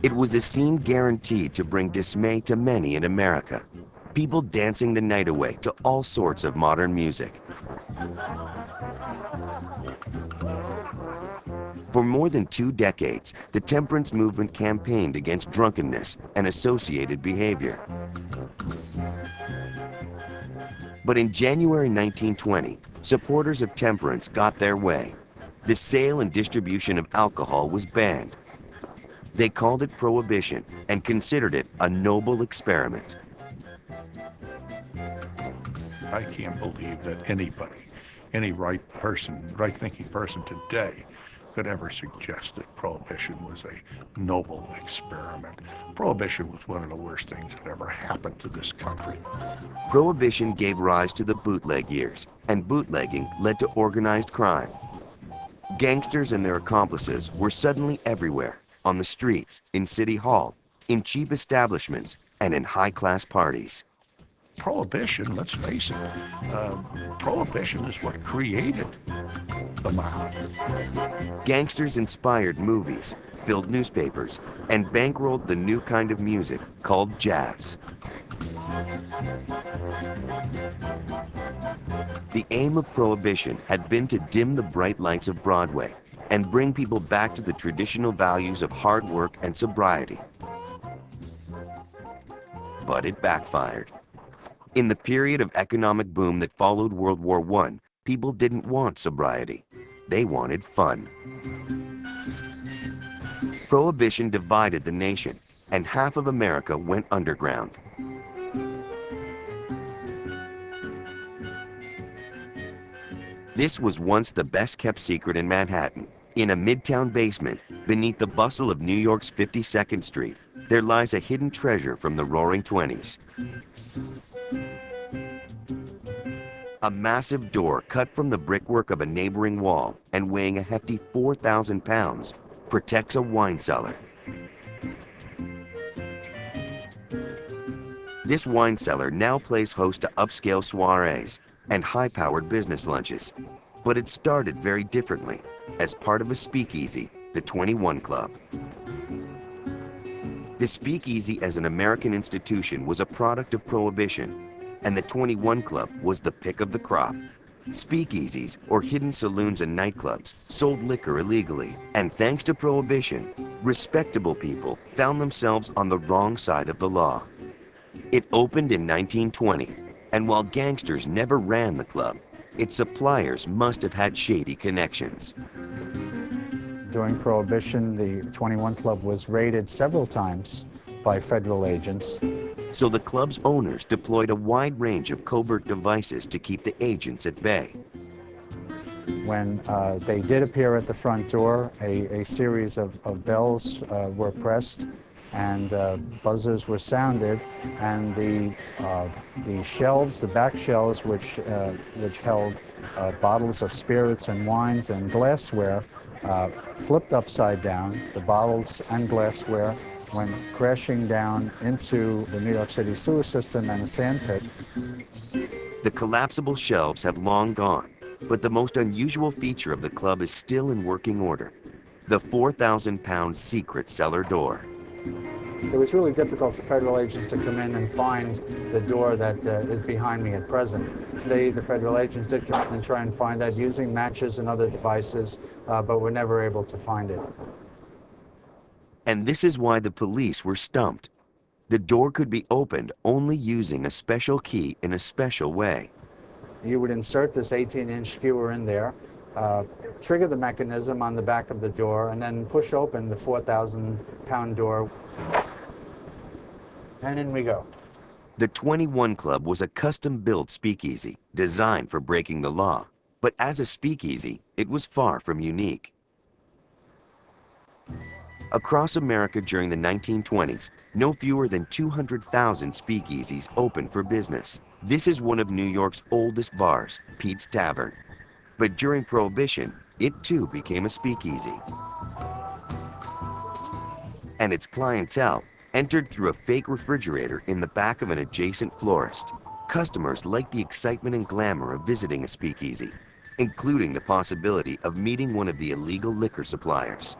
It was a scene guaranteed to bring dismay to many in America. People dancing the night away to all sorts of modern music. For more than 2 decades, the temperance movement campaigned against drunkenness and associated behavior. But in January 1920, supporters of temperance got their way. The sale and distribution of alcohol was banned. They called it Prohibition and considered it a noble experiment. I can't believe that anybody, any right-thinking person today could ever suggest that Prohibition was a noble experiment. Prohibition was one of the worst things that ever happened to this country. Prohibition gave rise to the bootleg years, and bootlegging led to organized crime. Gangsters and their accomplices were suddenly everywhere, on the streets, in City Hall, in cheap establishments, and in high-class parties. Prohibition, let's face it, Prohibition is what created the mob. Gangsters inspired movies, filled newspapers, and bankrolled the new kind of music called jazz. The aim of Prohibition had been to dim the bright lights of Broadway and bring people back to the traditional values of hard work and sobriety. But it backfired. In the period of economic boom that followed World War I, people didn't want sobriety. They wanted fun. Prohibition divided the nation, and half of America went underground. This was once the best-kept secret in Manhattan. In a midtown basement, beneath the bustle of New York's 52nd Street, there lies a hidden treasure from the Roaring '20s. A massive door cut from the brickwork of a neighboring wall and weighing a hefty 4,000 pounds protects a wine cellar. This wine cellar now plays host to upscale soirees and high-powered business lunches. But it started very differently, as part of a speakeasy, the 21 Club. The speakeasy as an American institution was a product of Prohibition, and the 21 Club was the pick of the crop. Speakeasies, or hidden saloons and nightclubs, sold liquor illegally, and thanks to Prohibition, respectable people found themselves on the wrong side of the law. It opened in 1920, and while gangsters never ran the club, its suppliers must have had shady connections. During Prohibition, the 21 Club was raided several times by federal agents. So the club's owners deployed a wide range of covert devices to keep the agents at bay. When they did appear at the front door, a series of bells were pressed and buzzers were sounded, and the shelves, the back shelves, which held bottles of spirits and wines and glassware, flipped upside down. The bottles and glassware went crashing down into the New York City sewer system and a sand pit. The collapsible shelves have long gone, but the most unusual feature of the club is still in working order: the 4,000-pound secret cellar door. It was really difficult for federal agents to come in and find the door that is behind me at present. The federal agents did come in and try and find that using matches and other devices, but were never able to find it. And this is why the police were stumped. The door could be opened only using a special key in a special way. You would insert this 18-inch skewer in there, trigger the mechanism on the back of the door, and then push open the 4,000-pound door. And in we go. The 21 Club was a custom-built speakeasy designed for breaking the law. But as a speakeasy, it was far from unique. Across America during the 1920s, no fewer than 200,000 speakeasies opened for business. This is one of New York's oldest bars, Pete's Tavern. But during Prohibition, it too became a speakeasy. And its clientele entered through a fake refrigerator in the back of an adjacent florist. Customers liked the excitement and glamour of visiting a speakeasy, including the possibility of meeting one of the illegal liquor suppliers.